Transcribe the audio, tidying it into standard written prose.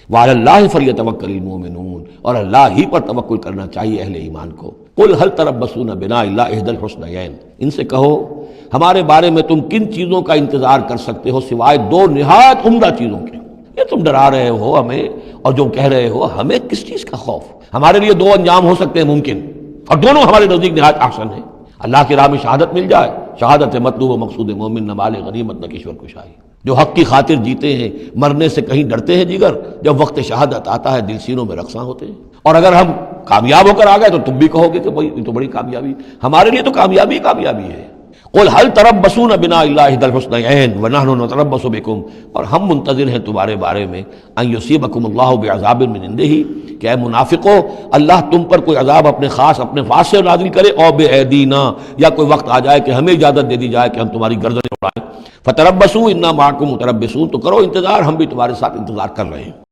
वअलल्लाहि फलियतवक्कलिल मोमिनून, और अल्लाह ही पर तवक्कुल करना चाहिए अहले ईमान को। कुल हल तरब्बसूना बिना इल्ला इहदल हुस्नयैन, इनसे कहो हमारे बारे में तुम किन चीज़ों का इंतज़ार कर सकते हो सिवाय दो निहायत उम्दा चीज़ों के। ये तुम डरा रहे हो हमें, और जो कह रहे हो हमें किस चीज़ का खौफ। हमारे लिए दो अंजाम हो सकते हैं मुमकिन, और दोनों हमारे नज़दीक निहायत आसान है। अल्लाह की राह में शहादत मिल जाए, शहादत मतलूब व मकसूद मोमिन, न माल गनीमत न किश्वर कुशाई। जो हक की खातिर जीते हैं, मरने से कहीं डरते हैं जिगर, जब वक्त शहादत आता है दिल सीनों में रक्सा होते हैं। और अगर हम कामयाब होकर आ गए तो तुम भी कहोगे कि भाई ये तो बड़ी कामयाबी, हमारे लिए तो कामयाबी कामयाबी है। कुल हल तरब्बसूना बिना इल्ला इहदल हुस्नयैन व नहनु नतरब्बसु बिकुम, और हम मुंतज़िर हैं तुम्हारे बारे में, अन युसीबकुमुल्लाहु बिअज़ाबिन मिन इंदिही, कि ऐ मुनाफिको अल्लाह तुम पर कोई अजाब अपने खास अपने फास से नाज़िल करे, और बेअदीना, या कोई वक्त आ जाए कि हमें इजाज़त दे दी जाए कि हम तुम्हारी गर्दनें उड़ाएं। फतरब्बसू इन्ना माअकुम मुतरब्बिसून, तो करो इंतज़ार, हम भी तुम्हारे साथ इंतज़ार कर रहे हैं।